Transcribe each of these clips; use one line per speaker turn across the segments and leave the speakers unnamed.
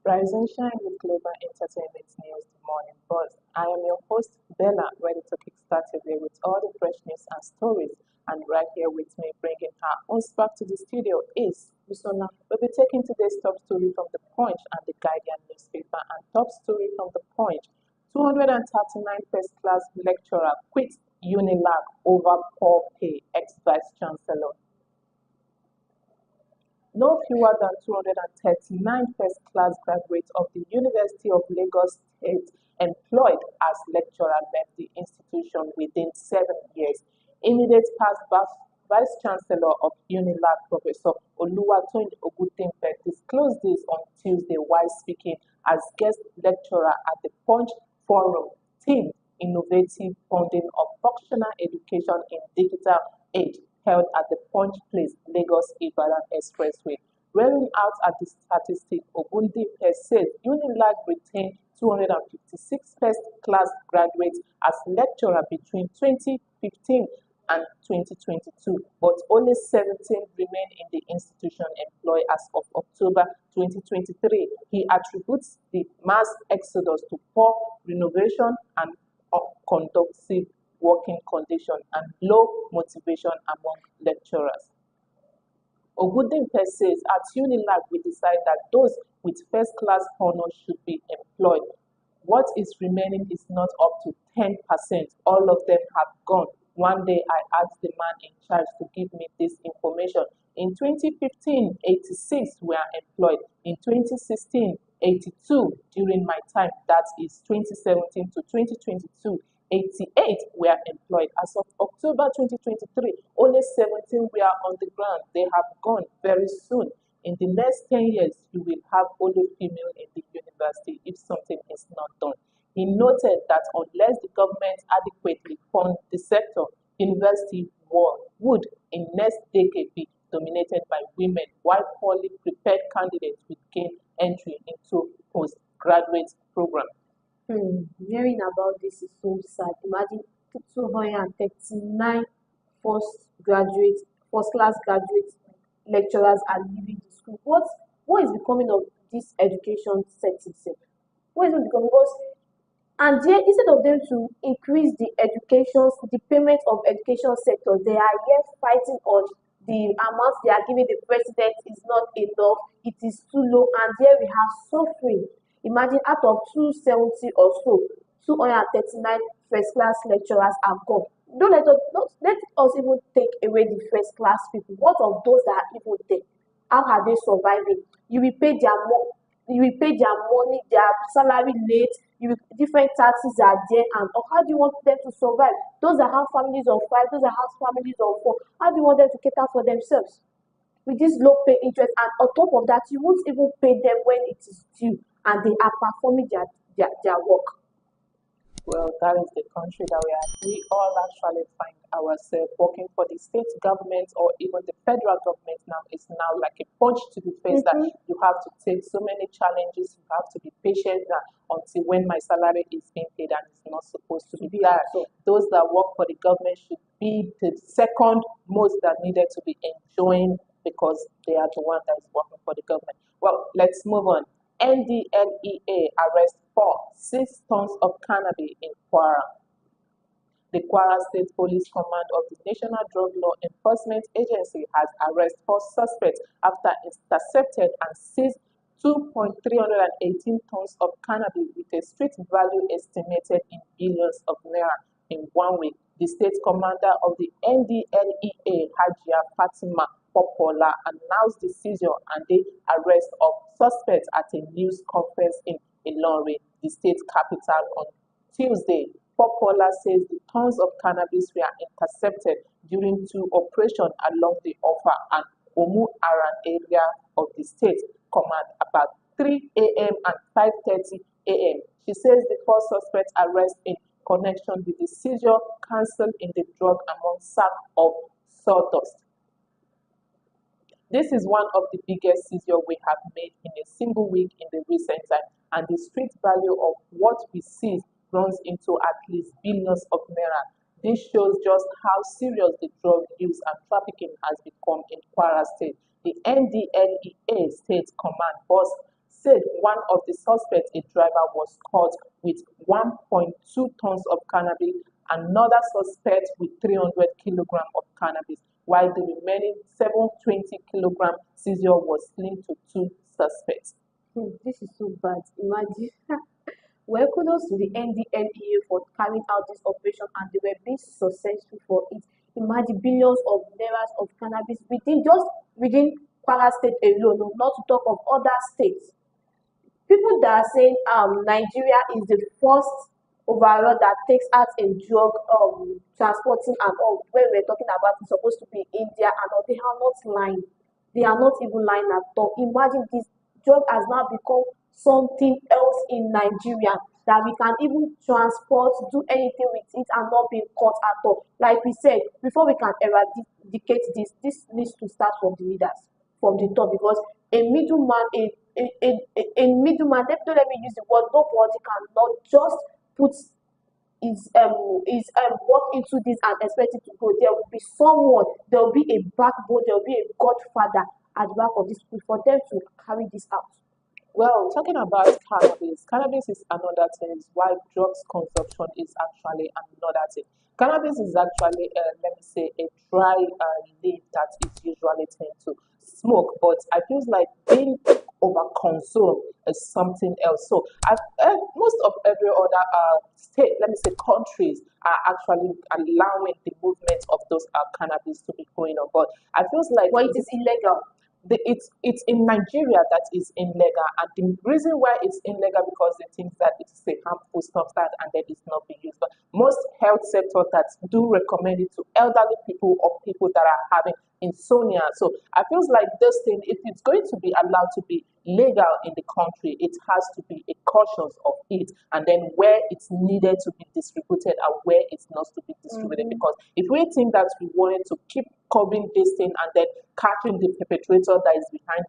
Rise and shine with global entertainment news, the morning buzz. I am your host, Bella, ready to kickstart your day with all the fresh news and stories. And right here with me, bringing her own spark to the studio is Usona. We'll be taking today's top story from The Punch and The Guardian newspaper. And top story from The Punch: 239 first-class lecturer quits Unilag over poor pay, ex-vice chancellor. No fewer than 239 first-class graduates of the University of Lagos State employed as lecturer left the institution within 7 years. Immediate past Vice Chancellor of UNILAG, Professor Oluwatoyin Ogutempe, disclosed this on Tuesday while speaking as guest lecturer at the Punch Forum, Team Innovative Funding of Functional Education in Digital Age, held at the Punch Place, Lagos Ibadan Expressway. Rolling out at the statistic, Ogundipe said UNILAG retained 256 first-class graduates as lecturer between 2015 and 2022, but only 17 remain in the institution employed as of October 2023. He attributes the mass exodus to poor renovation and conducive working conditions and low motivation among lecturers. Ogudimpe says, at UNILAG, we decide that those with first-class honors should be employed. What is remaining is not up to 10%. All of them have gone. One day I asked the man in charge to give me this information. In 2015, 86 were employed. In 2016, 82 during my time, that is 2017 to 2022. 88 were employed. As of October 2023, only 17 were on the ground. They have gone very soon. In the next 10 years, you will have only female in the university if something is not done. He noted that unless the government adequately fund the sector, university would in next decade be dominated by women, while poorly prepared candidates would gain entry into postgraduate programs.
Hearing about this is so sad. Imagine 239 first class graduates, lecturers are leaving the school. What is becoming of this education setting? What is it becoming? Because and yet, instead of them to increase the payment of education sector, they are yet fighting on the amount they are giving the president is not enough, it is too low, and here we have suffering. Imagine out of 270 or so, 239 first class lecturers are gone. Don't let us even take away the first class people. What of those that are even there? How are they surviving? You will pay their money, their salary late, different taxes are there, and or how do you want them to survive? Those that have families of five, those that have families of four, how do you want them to cater for themselves? With this low pay interest, and on top of that, you won't even pay them when it is due and they are performing their work.
Well, that is the country that we are. We all actually find ourselves working for the state government or even the federal government now. It's now like a punch to the face that you have to take so many challenges. You have to be patient until when my salary is being paid, and it's not supposed to be that. So those that work for the government should be the second most that needed to be enjoying because they are the one that is working for the government. Well, let's move on. NDLEA arrests 6 tons of cannabis in Kwara. The Kwara State Police Command of the National Drug Law Enforcement Agency has arrested 4 suspects after intercepted and seized 2.318 tons of cannabis with a street value estimated in billions of naira in 1 week. The state commander of the NDLEA, Hajia Fatima Popola, announced the seizure and the arrest of suspects at a news conference in Ilorin, the state capital, on Tuesday. Popola says the tons of cannabis were intercepted during 2 operations along the Offa and Omu Aran area of the state command about 3 a.m. and 5:30 a.m. She says the 4 suspects arrested in connection with the seizure cancelled in the drug amount sack of sawdust. This is one of the biggest seizures we have made in a single week in the recent time, and the street value of what we seize runs into at least billions of naira. This shows just how serious the drug use and trafficking has become in Kwara State. The NDLEA State Command boss said one of the suspects, a driver, was caught with 1.2 tons of cannabis, another suspect with 300 kilograms of cannabis, while the remaining 720 kilogram seizure was linked to two suspects.
This is so bad. Imagine. Well, kudos to the NDLEA for carrying out this operation and they were being successful for it. Imagine billions of naira of cannabis within Kwara State alone, not to talk of other states. People that are saying Nigeria is the first overall that takes out in drug transporting and all. When we're talking about it's supposed to be India and all, they are not lying. They are not even lying at all. Imagine this drug has now become something else in Nigeria that we can even transport, do anything with it and not being caught at all. Like we said, before we can eradicate this needs to start from the leaders, from the top, because a middleman, a middleman, let me use the word, nobody cannot just put his work into this and expect it to go. There will be someone, there will be a backbone, there will be a godfather at the back of this people for them to carry this out.
Well, talking about cannabis is another thing, while drugs consumption is actually another thing. Cannabis is actually, let me say, a dry leaf that is usually tend to smoke, but I feel like being overconsumed is something else. So, most of every other state, let me say, countries are actually allowing the movement of those cannabis to be going on, but I feel like
But it is illegal.
it's in Nigeria that is illegal, and the reason why it's illegal because they think that it is a harmful substance and that it's not being used. But most health sectors that do recommend it to elderly people or people that are having insomnia. So I feel like this thing, if it's going to be allowed to be legal in the country, it has to be a cautious of it, and then where it's needed to be distributed and where it's not to be distributed. Because if we think that we wanted to keep covering this thing and then catching the perpetrator that is behind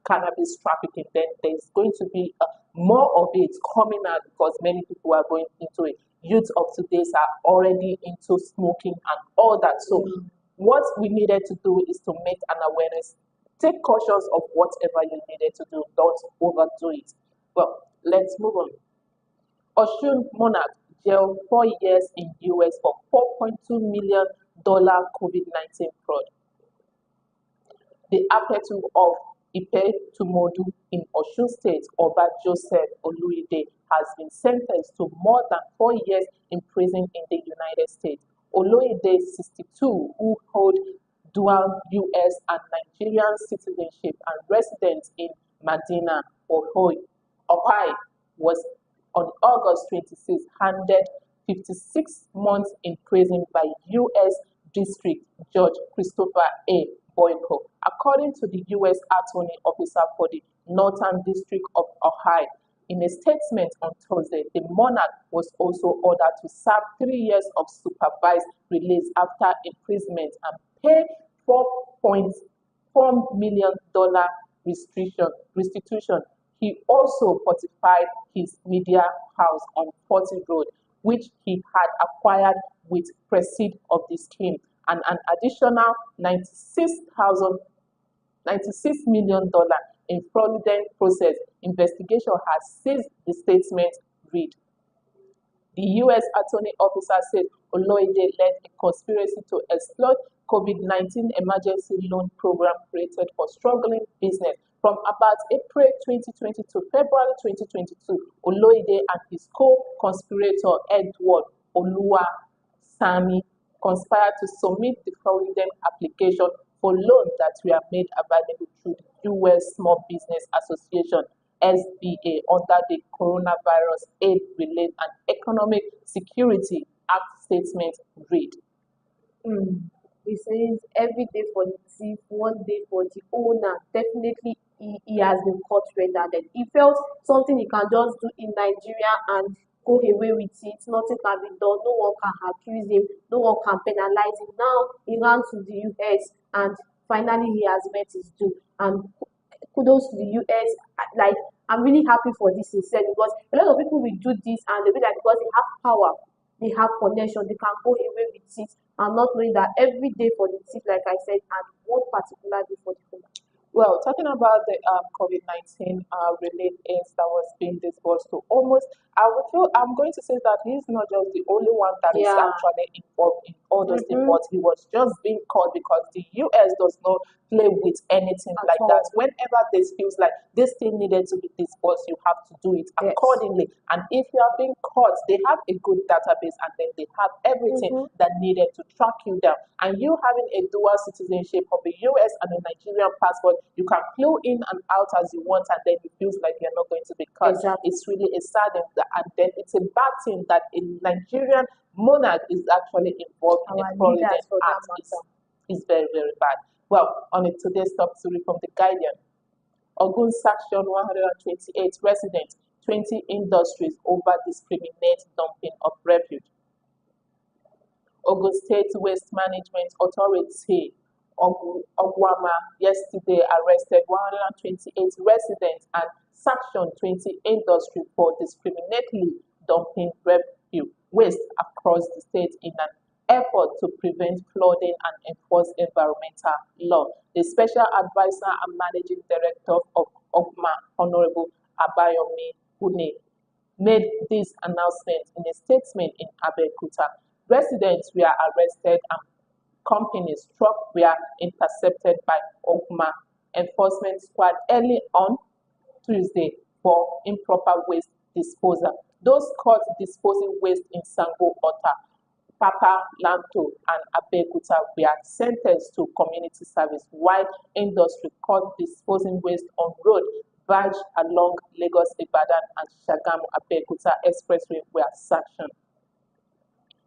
cannabis trafficking, then there's going to be more of it coming out because many people are going into it. Youth of today are already into smoking and all that. So what we needed to do is to make an awareness. Take cautious of whatever you needed to do. Don't overdo it. Well, let's move on. Oshun monarch jailed 4 years in US for $4.2 million COVID-19 fraud. The Apetu of Ipe-Tumodu in Osun State, Oba Joseph Oluyide, has been sentenced to more than 4 years in prison in the United States. Oluyide, 62, who hold dual US and Nigerian citizenship and residence in Medina, Ohio, was on August 26 handed 56 months in prison by U.S. District Judge Christopher A. Boyko, according to the U.S. Attorney Officer for the Northern District of Ohio. In a statement on Thursday, the monarch was also ordered to serve 3 years of supervised release after imprisonment and pay $4.4 million restitution. He also fortified his media house on 40 Road, which he had acquired with proceeds of the scheme, and an additional $96 million in fraudulent process. Investigation has seized the statement read. The U.S. Attorney Officer said Oloide led a conspiracy to exploit COVID-19 emergency loan program created for struggling business. From about April 2020 to February 2022, Oloide and his co-conspirator Edward Oluwasami conspired to submit the fraudulent application for loans that were made available through the U.S. Small Business Association (SBA) under the Coronavirus Aid, Relief and Economic Security Act statement read.
He says every day for the thief, one day for the owner. Definitely, he has been caught red-handed. He felt something he can just do in Nigeria and go away with it. Nothing can be done. No one can accuse him. No one can penalize him. Now he ran to the US and finally he has met his due. And kudos to the US. Like, I'm really happy for this instead because a lot of people will do this and they'll be like, because they have power, they have connection, they can go away with it and not knowing that every day for the thief, like I said, and one particular day for the owner.
Well, talking about the COVID-19 relief aids that was being disbursed to almost, I'm going to say that he's not just the only one that is
Yeah.
actually involved in all those things,
Mm-hmm.
but he was just being called because the US does not play with anything
At
like that.
all.
Whenever this feels like this thing needed to be disbursed, you have to do it
Yes.
accordingly. And if you are being caught, they have a good database and then they have everything
Mm-hmm.
that needed to track you down. And you having a dual citizenship of a US and a Nigerian passport, you can flow in and out as you want, and then it feels like you're not going to be caught.
Exactly.
It's really a sad and then it's a bad thing that a Nigerian monarch is actually involved in a
Our
fraudulent
leaders for that
act.
matter.
Is very, very bad. Well, on it today's top story from the Guardian. Ogun section 128 residents, 20 industries over discriminate dumping of refuse. Ogun State Waste Management Authority, Ogwama, yesterday arrested 128 residents and sanctioned 20 industries for discriminately dumping refuse waste across the state in an effort to prevent flooding and enforce environmental law. The Special Advisor and Managing Director of Ogma, Honorable Abayomi Hune, made this announcement in a statement in Abeokuta. Residents were arrested and companies' trucks were intercepted by Ogma enforcement squad early on Tuesday for improper waste disposal. Those caught disposing waste in Sango Ota, Papa Lanto, and Abeokuta were sentenced to community service, while industry caught disposing waste on road verge along Lagos Ibadan and Shagamu Abeokuta Expressway were sanctioned.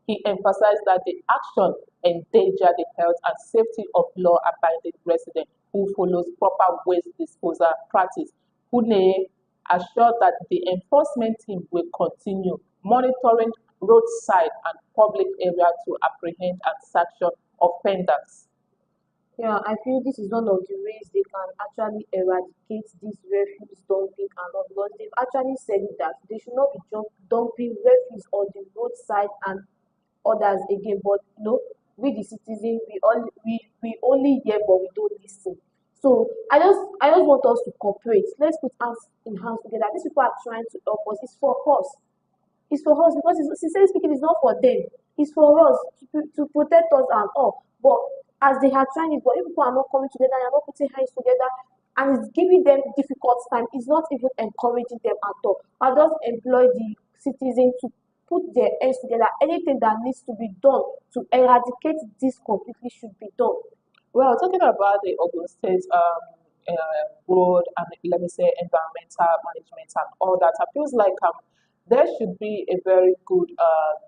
He emphasized that the action endangered the health and safety of law-abiding residents who follows proper waste disposal practice. Hune assured that the enforcement team will continue monitoring roadside and public areas to apprehend and sanction offenders.
Yeah, I feel this is one of the ways they can actually eradicate this refuse dumping and all because they've actually said it that they should not be dumping refuse on the roadside and others again. But we the citizens, we only hear but we don't listen. So I just want us to cooperate. Let's put hands in hands together. These people are trying to help us. It's for us. It's for us because sincerely speaking, it's not for them. It's for us to protect us and all. But as they are trying it, but if people are not coming together, they are not putting hands together, and it's giving them difficult time. It's not even encouraging them at all. I just employ the citizens to put their hands together. Anything that needs to be done to eradicate this completely should be done.
Well, talking about the Ogun State road and let me say environmental management and all that, I feels like there should be a very good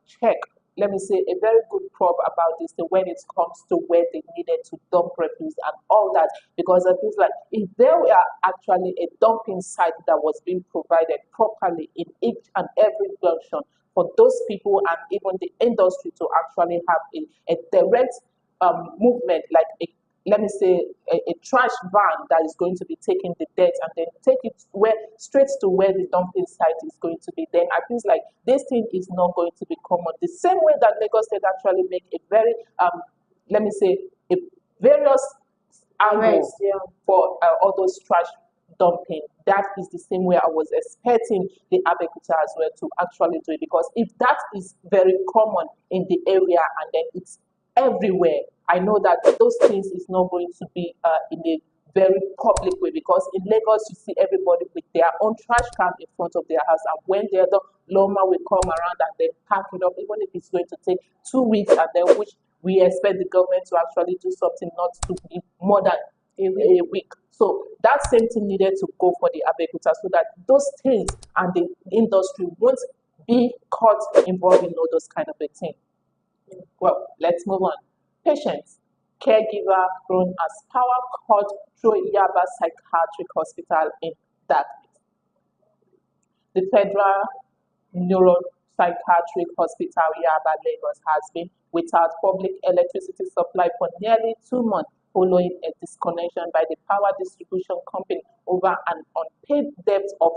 check. Let me say a very good probe about this when it comes to where they needed to dump refuse and all that, because it feels like if there were actually a dumping site that was being provided properly in each and every junction for those people and even the industry to actually have a direct movement, like let me say a trash van that is going to be taking the dirt and then take it straight to where the dumping site is going to be. Then I feel like this thing is not going to be common. The same way that Lagos State actually make a very let me say a various angle
Arrest, yeah.
for all those trash dumping. That is the same way I was expecting the Abeokuta as well to actually do it, because if that is very common in the area and then it's everywhere, I know that those things is not going to be in a very public way, because in Lagos you see everybody with their own trash can in front of their house, and when the other lawman will come around and then pack it up, even if it's going to take 2 weeks, and then which we expect the government to actually do something not to be more than a week. So that same thing needed to go for the Abeokuta so that those things and the industry won't be caught involved in all those kind of a thing. Well, let's move on. Patients, caregiver thrown as power cut through Yaba Psychiatric Hospital in darkness. The Federal Neuropsychiatric Hospital Yaba Lagos has been without public electricity supply for nearly 2 months following a disconnection by the power distribution company over an unpaid debt of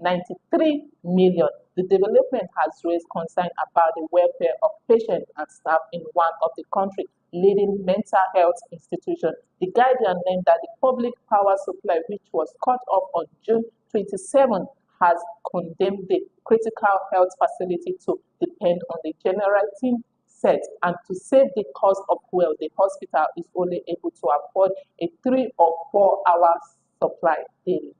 93 million. The development has raised concern about the welfare of patients and staff in one of the country's leading mental health institutions. The Guardian learned that the public power supply, which was cut off on June 27, has condemned the critical health facility to depend on the generating set, and to save the cost of fuel, the hospital is only able to afford a 3 or 4 hours supply daily.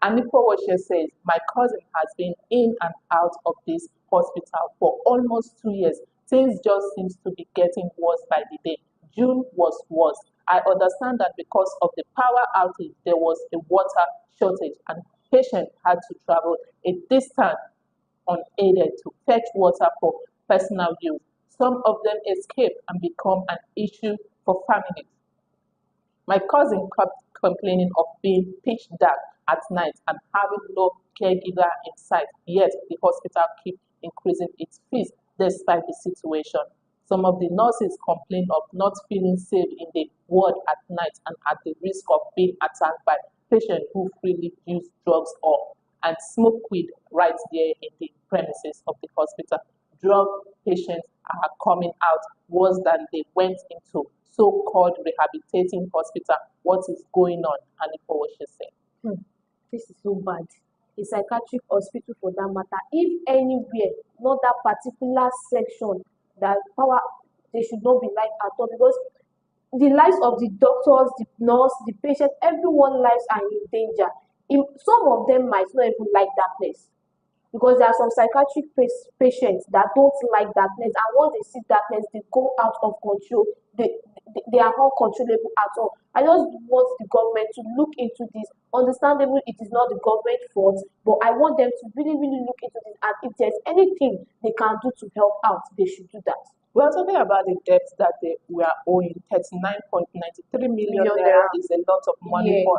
Anipowoshe says, my cousin has been in and out of this hospital for almost 2 years. Things just seems to be getting worse by the day. June was worse. I understand that because of the power outage, there was a water shortage and patients had to travel a distance unaided to fetch water for personal use. Some of them escape and become an issue for families. My cousin kept complaining of being pitch dark at night and having no caregiver in sight, yet the hospital keeps increasing its fees despite the situation. Some of the nurses complain of not feeling safe in the ward at night and at the risk of being attacked by patients who freely use drugs or and smoke weed right there in the premises of the hospital. Drug patients are coming out worse than they went into so-called rehabilitating hospital. What is going on? And for what she said.
This is so bad. A psychiatric hospital for that matter, if anywhere, not that particular section, that power, they should not be like at all, because the lives of the doctors, the nurse, the patient, everyone's lives are in danger. Some of them might not even like that place, because there are some psychiatric patients that don't like darkness, and once they see darkness, they go out of control. They are not controllable at all. I just want the government to look into this. Understandable, it is not the government fault, but I want them to really, really look into this, and if there's anything they can do to help out, they should do that.
We're talking about the debt that we are owing. 39.93 million
Million
naira
naira.
is a lot of money for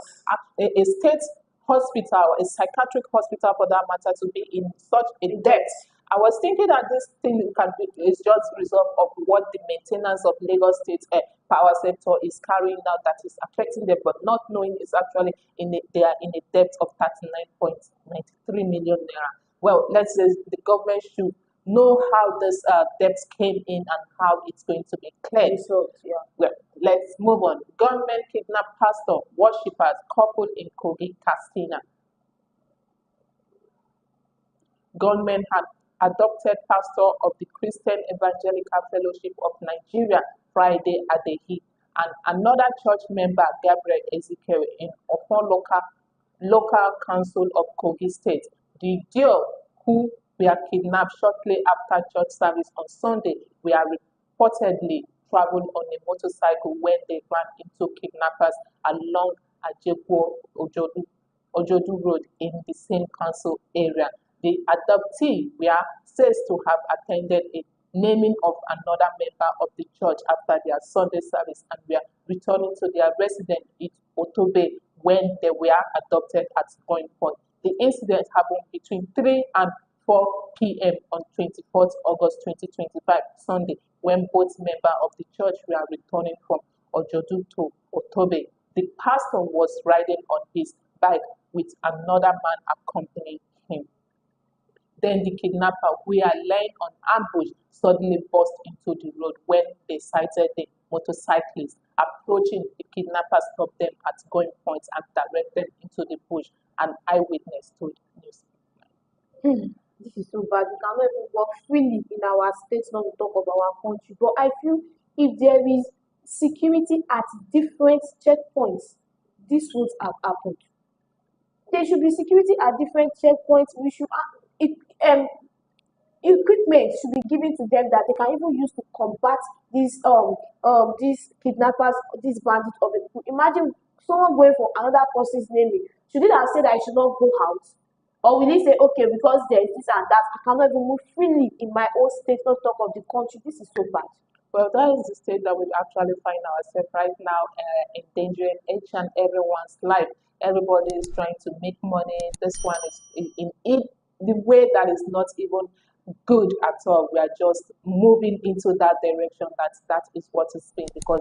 Yes.
a state hospital, a psychiatric hospital for that matter, to be in such a debt. I was thinking that this thing is just a result of what the maintenance of Lagos State power sector is carrying out that is affecting them, but not knowing it's actually they are in a debt of 39.93 million naira. Well, let's say the government should know how this debt came in and how it's going to be cleared.
So, yeah.
Well, let's move on. Gunmen kidnap pastor, worshippers, couple in Kogi, Castina. Gunmen had adopted pastor of the Christian Evangelical Fellowship of Nigeria Friday at the Heat, and another church member, Gabriel Ezekiel, in Ofon local council of Kogi State. The duo, who were kidnapped shortly after church service on Sunday, were reportedly traveled on a motorcycle when they ran into kidnappers along Ajepo Ojodu Road in the same council area. The adoptee were said to have attended a naming of another member of the church after their Sunday service and were returning to their residence in Otobe when they were adopted at gunpoint. The incident happened between 3 and 4 p.m. on 24th August 2025, Sunday, when both members of the church were returning from Ojodu to Otobe. The pastor was riding on his bike with another man accompanying him. Then the kidnapper, who are lying on ambush, suddenly burst into the road when they sighted the motorcyclist. Approaching, the kidnapper stopped them at gunpoint and directed them into the bush. An eyewitness told News.
This is so bad. We cannot even walk freely in our state, not to talk of our country. But I feel if there is security at different checkpoints, this would have happened. There should be security at different checkpoints. We should equipment should be given to them that they can even use to combat these kidnappers, these bandits of the people. Imagine someone going for another person's name. Should it have said I should not go out? Or will he say, okay, because there is this and that, I cannot even move freely in my own state, not talk of the country. This is so bad.
Well, that is the state that we actually find ourselves right now, endangering each and everyone's life. Everybody is trying to make money. This one is in the way that is not even good at all. We are just moving into that direction. That is what it's been, because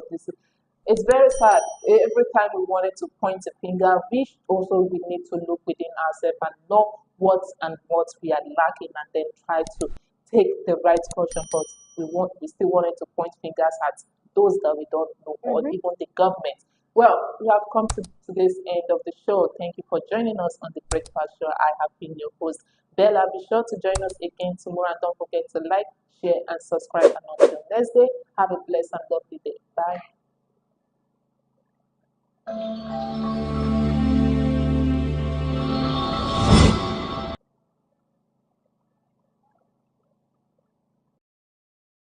It's very sad. Every time we wanted to point a finger, we need to look within ourselves and know what we are lacking, and then try to take the right caution. But we still wanted to point fingers at those that we don't know, or
Mm-hmm.
even the government. Well, we have come to this end of the show. Thank you for joining us on the Breakfast Show. I have been your host, Bella. Be sure to join us again tomorrow, and don't forget to like, share, and subscribe. And until next day, have a blessed and lovely day. Bye.